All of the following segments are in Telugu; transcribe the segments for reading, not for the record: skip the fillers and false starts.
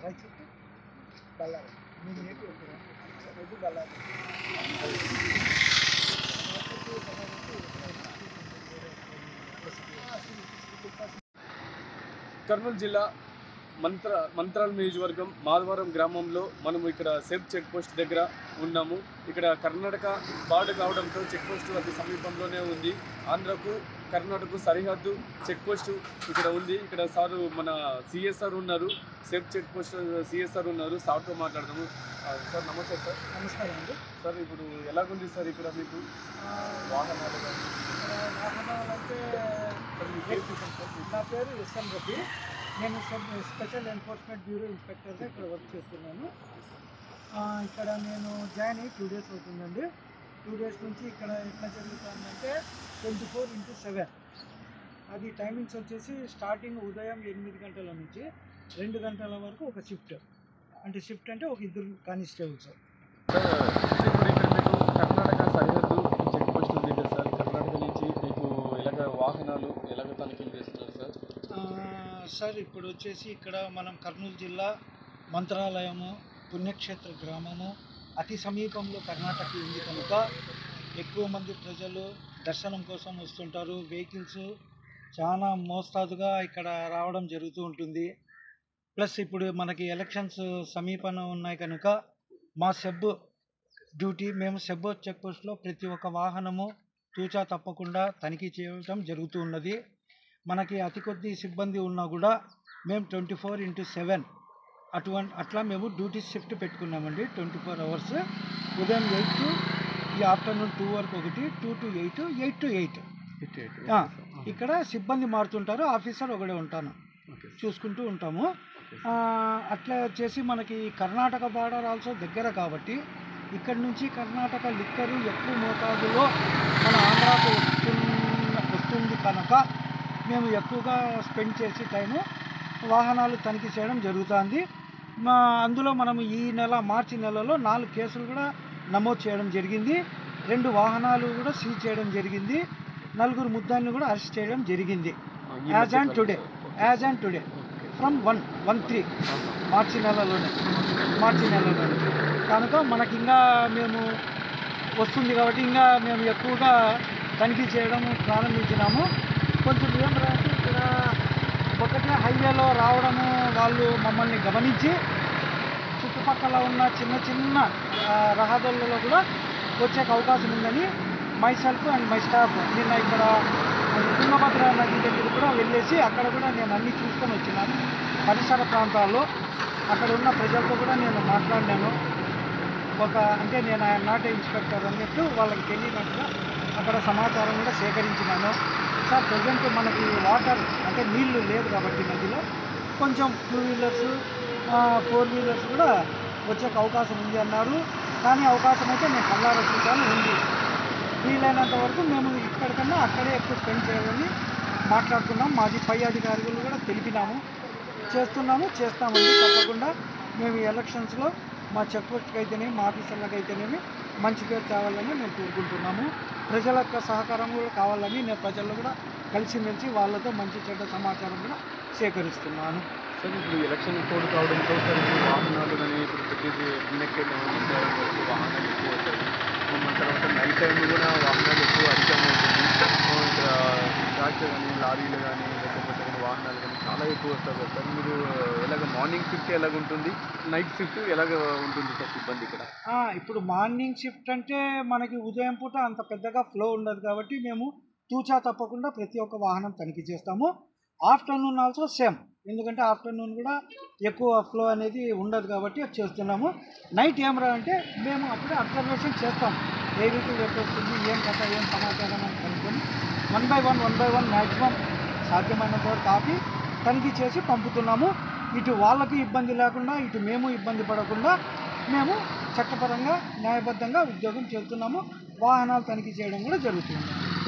రాయచోటి బళ్ళారి మీ నేటివ్ ఇది బళ్ళారి కర్నూలు జిల్లా మంత్రాల నియోజకవర్గం మాధవరం గ్రామంలో మనము ఇక్కడ సెఫ్ చెక్ పోస్ట్ దగ్గర ఉన్నాము. ఇక్కడ కర్ణాటక బార్డర్ కావడంతో చెక్ పోస్ట్ అతి సమీపంలోనే ఉంది. ఆంధ్రకు కర్ణాటక సరిహద్దు చెక్ పోస్ట్ ఇక్కడ ఉంది. ఇక్కడ సారు మన సిఎస్ఆర్ ఉన్నారు, సెఫ్ చెక్ పోస్ట్ సిఎస్ఆర్ ఉన్నారు. సార్తో మాట్లాడదాము. సార్ నమస్తే సార్. నమస్కారం అండి సార్ ఇప్పుడు ఎలాగుంది సార్ ఇక్కడ మీకు వాహనాలు కానీ? వాహనాలంటే నా పేరు ఎస్ఎం రెడ్డి. నేను స్పెషల్ ఎన్ఫోర్స్మెంట్ బ్యూరో ఇన్స్పెక్టర్గా ఇక్కడ వర్క్ చేస్తున్నాను. ఇక్కడ నేను జాయిన్ అయ్యి 2 days అవుతుందండి. 2 days నుంచి ఇక్కడ ఎట్లా జరుగుతుందంటే 24/7. అది టైమింగ్స్ వచ్చేసి స్టార్టింగ్ ఉదయం 8 గంటల నుంచి 2 గంటల వరకు ఒక షిఫ్ట్. అంటే షిఫ్ట్ అంటే ఒక 2 కానిస్టేబుల్స్. ఇప్పుడు ఇక్కడ మీకు కర్ణాటక సరిహద్దు చెక్ పోస్ట్ ఉంది కదా సార్. కర్ణాటక నుంచి మీకు ఎలాగ వాహనాలు ఎలాగ తనిఖీలు చేస్తున్నారు సార్? సార్ ఇప్పుడు వచ్చేసి ఇక్కడ మనం కర్నూలు జిల్లా మంత్రాలయము పుణ్యక్షేత్ర గ్రామము అతి సమీపంలో కర్ణాటక ఉంది కనుక ఎక్కువ మంది ప్రజలు దర్శనం కోసం వస్తుంటారు. వెహికల్స్ చాలా మోస్తాదుగా ఇక్కడ రావడం జరుగుతూ ఉంటుంది. ప్లస్ ఇప్పుడు మనకి ఎలక్షన్స్ సమీపంలో ఉన్నాయి కనుక మా సెబ్ డ్యూటీ, మేము సెబ్ చెక్ పోస్ట్లో ప్రతి ఒక్క వాహనము తూచా తప్పకుండా తనిఖీ చేయడం జరుగుతూ ఉన్నది. మనకి అతి కొద్ది సిబ్బంది ఉన్నా కూడా మేము 24/7 అట్లా మేము డ్యూటీ షిఫ్ట్ పెట్టుకున్నామండి. 24 hours ఉదయం 8 to ఈ ఆఫ్టర్నూన్ 2 వరకు ఒకటి, 2 to 8, 8 to 8 ఇక్కడ సిబ్బంది మారుతుంటారు. ఆఫీసర్ ఒకడే ఉంటాను, చూసుకుంటూ ఉంటాము. అట్లా వచ్చేసి మనకి కర్ణాటక బార్డర్ ఆల్సో దగ్గర కాబట్టి ఇక్కడ నుంచి కర్ణాటక లిక్కరు ఎక్కువ మోతాదులో మన ఆంధ్రాకు వస్తుంది కనుక మేము ఎక్కువగా స్పెండ్ చేసి టైము వాహనాలు తనిఖీ చేయడం జరుగుతుంది. అందులో మనము ఈ మార్చి నెలలో 4 కేసులు కూడా నమోదు చేయడం జరిగింది. 2 వాహనాలు కూడా సీజ్ చేయడం జరిగింది. 4 ముద్దాయిలను కూడా అరెస్ట్ చేయడం జరిగింది. యాజ్ అండ్ టుడే ఫ్రమ్ 1/3 మార్చి నెలలోనే కనుక మనకి ఇంకా మేము వస్తుంది కాబట్టి ఇంకా మేము ఎక్కువగా తనిఖీ చేయడం ప్రారంభించినాము. కొంచెం ఏమంటే ఇక్కడ ఒకటే హైవేలో రావడము వాళ్ళు మమ్మల్ని గమనించి చుట్టుపక్కల ఉన్న చిన్న రహదారులలో కూడా వచ్చే అవకాశం ఉందని మైసెల్ఫ్ అండ్ మై స్టాఫ్ నిన్న ఇక్కడ తుంగభద్ర నది దగ్గర కూడా వెళ్ళేసి అక్కడ కూడా నేను అన్నీ చూసుకొని వచ్చినాను. పరిసర ప్రాంతాల్లో అక్కడ ఉన్న ప్రజలతో కూడా నేను మాట్లాడినాను. అంటే నేను నాట్ ఇన్స్పెక్టర్ అన్నట్టు వాళ్ళకి తెలియనట్టుగా అక్కడ సమాచారం కూడా సేకరించినాను. సార్ ప్రజెంట్ మనకి వాటర్ అంటే నీళ్లు లేదు కాబట్టి నదిలో కొంచెం 2 వీలర్స్ 4 వీలర్స్ కూడా వచ్చే అవకాశం ఉంది అన్నారు. కానీ అవకాశం అయితే నేను కళ్ళారా చూసాను ఉంది. వీలైనంత వరకు మేము ఇక్కడికన్నా అక్కడే ఎక్కువ స్పెండ్ చేయాలని మాట్లాడుతున్నాం. మాది పై అధికారులు కూడా తెలిపినాము, చేస్తామండి. తప్పకుండా మేము ఎలక్షన్స్లో మా చెక్ పోస్ట్కి అయితేనేమి మా ఆఫీసర్లకు అయితేనేమి మంచి పేరు తేవాలని మేము కోరుకుంటున్నాము. ప్రజల యొక్క సహకారం కూడా కావాలని నేను ప్రజల్లో కూడా కలిసిమెలిసి వాళ్ళతో మంచి చెడ్డ సమాచారం కూడా సేకరిస్తున్నాను. సార్ ఇప్పుడు ఎలక్షన్ కోడ్ కావడంతో సార్ వాహనాలు కానీ ఇప్పుడు ప్రతిదీ వాహనాలు ఎక్కువ అవుతాయి. తర్వాత నైట్ టైం కూడా వాహనాలు ఎక్కువ అధికంగా ఉంటుంది. ఇక్కడ ట్రాక్టర్ కానీ లారీలు కానీ లేకపోతే వాహనాలు కానీ చాలా ఎక్కువ వస్తారు కదా సార్. మీరు ఎలాగ మార్నింగ్ షిఫ్ట్ ఎలాగ ఉంటుంది, నైట్ షిఫ్ట్ ఎలాగ ఉంటుంది సార్ సిబ్బంది ఇక్కడ? ఇప్పుడు మార్నింగ్ షిఫ్ట్ అంటే మనకి ఉదయం పూట అంత పెద్దగా ఫ్లో ఉండదు కాబట్టి మేము తూచా తప్పకుండా ప్రతి ఒక్క వాహనం తనిఖీ చేస్తాము. ఆఫ్టర్నూన్ ఆల్సో సేమ్, ఎందుకంటే ఆఫ్టర్నూన్ కూడా ఎక్కువ ఫ్లో అనేది ఉండదు కాబట్టి అది చేస్తున్నాము. నైట్ ఏమరా అంటే మేము అప్పుడే అబ్జర్వేషన్ చేస్తాం. ఏ వెహికల్ ఎప్పుడు వస్తుంది, ఏం కథ, ఏం సమాచారం అని కనుక్కొని 1 by 1 మ్యాక్సిమం సాధ్యమైనంత వరకు ఆపి తనిఖీ చేసి పంపుతున్నాము. ఇటు వాళ్ళకి ఇబ్బంది లేకుండా ఇటు మేము ఇబ్బంది పడకుండా మేము చట్టపరంగా న్యాయబద్ధంగా ఉద్యోగం చేస్తున్నాము. వాహనాలు తనిఖీ చేయడం కూడా జరుగుతుంది.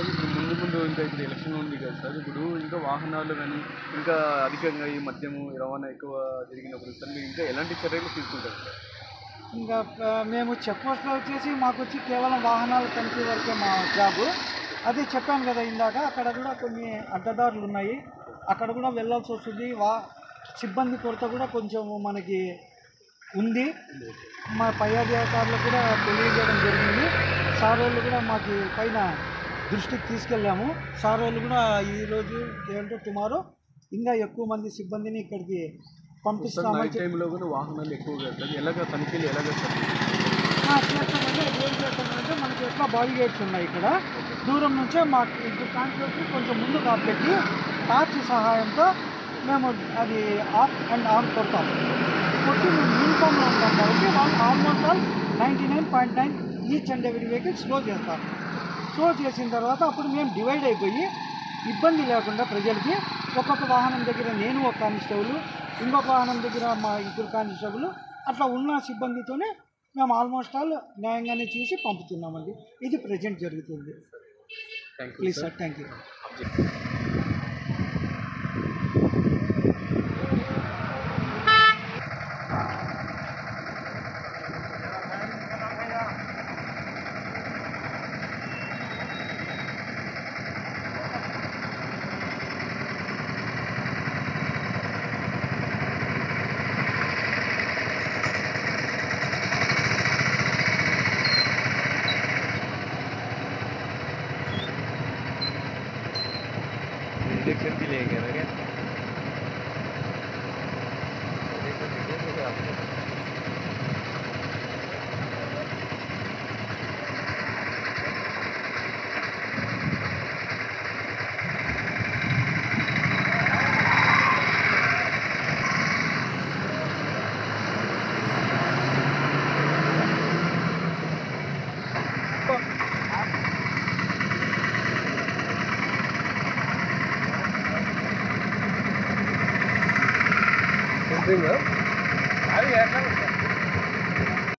ఇప్పుడు ముందు ఇంకా ఇప్పుడు ఎలక్షన్ ఉంది కదా సార్. ఇప్పుడు ఇంకా వాహనాలు కానీ ఇంకా అధికంగా ఈ మద్యము రవాణా ఎక్కువ జరిగినప్పుడు సార్ మీరు ఇంకా ఎలాంటి చర్యలు తీసుకుంటారు సార్? ఇంకా మేము చెక్ పోస్ట్లో వచ్చేసి మాకు వచ్చి కేవలం వాహనాల తనిఖీ వరకే మా జాబు. అదే చెప్పాను కదా ఇందాక, అక్కడ కూడా కొన్ని అడ్డదారులు ఉన్నాయి, అక్కడ కూడా వెళ్ళాల్సి వస్తుంది. సిబ్బంది కొరత కూడా కొంచెం మనకి ఉంది. మా పై అధికారులకు కూడా తెలియజేయడం జరిగింది. సార్ వాళ్ళు కూడా మాకు పైన దృష్టికి తీసుకెళ్ళాము. సార్ వాళ్ళు కూడా ఈరోజు ఏంటో టుమారో ఇంకా ఎక్కువ మంది సిబ్బందిని ఇక్కడికి పంపిస్తామని టైంలో కూడా వాహనాలు ఎక్కువగా ఎలాగ తనిఖీలు ఎలాగ చేస్తామంటే ఏం చేస్తామంటే మనకి ఎట్లా బాడీగేట్స్ ఉన్నాయి ఇక్కడ దూరం నుంచే మాకు ఇప్పుడు కాన్స్టిట్యూషన్ కొంచెం ముందు కాబట్టి టార్చ్ సహాయంతో మేము అది ఆఫ్ అండ్ ఆన్ కొడతాం. కొట్టి మేము యూనిఫామ్లో ఉంటాం కాబట్టి వాళ్ళు almost all 99.9 each and every vehicle slow చేస్తాం. స్లో చేసిన తర్వాత అప్పుడు మేము డివైడ్ అయిపోయి ఇబ్బంది లేకుండా ప్రజలకి ఒక్కొక్క వాహనం దగ్గర నేను ఒక కానిస్టేబుల్, ఇంకొక వాహనం దగ్గర మా ఇద్దరు కానిస్టేబుల్, అట్లా ఉన్న సిబ్బందితోనే మేము ఆల్మోస్ట్ ఆల్ న్యాయంగానే చూసి పంపుతున్నామండి. ఇది ప్రజెంట్ జరుగుతుంది. Please sir, thank you. Injection भी लेंगे ना क्या?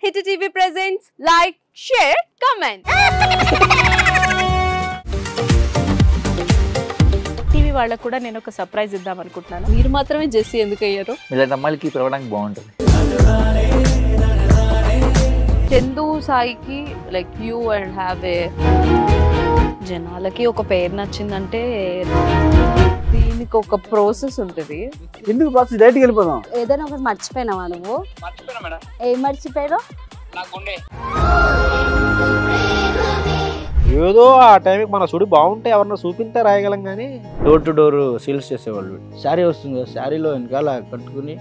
Hit TV presents like, share, comment. TV వాళ్ళకు కూడా నేను ఒక సర్ప్రైజ్ ఇద్దాం అనుకుంటున్నాను. మీరు మాత్రమే జెస్సీ ఎందుకు అయ్యారు? ఇలాంటి అమ్మాయిలకి పిలవడానికి బాగుంటుంది. చందు సాయికి like you and have a జనాలకి ఒక పేరు నచ్చిందంటే దీనికి ఒక ప్రాసెస్ ఉంటుంది. ఎందుకు ప్రాసెస్ డైరెక్ట్గా వెళ్ళిపోదాం. ఏదైనా ఒకటి మర్చిపోయినావా నువ్వు? మర్చిపోయినా మేడం. ఏం మర్చిపోయావు? నా గుండె. ఏదో ఆ టైంకి మన సుడి బాగుంటే ఎవరన్నా చూపిస్తే రాయగలం కానీ డోర్ టు డోర్ సేల్స్ చేసేవాళ్ళు. శారీ వస్తుంది కదా, శారీలో వెనకాల కట్టుకుని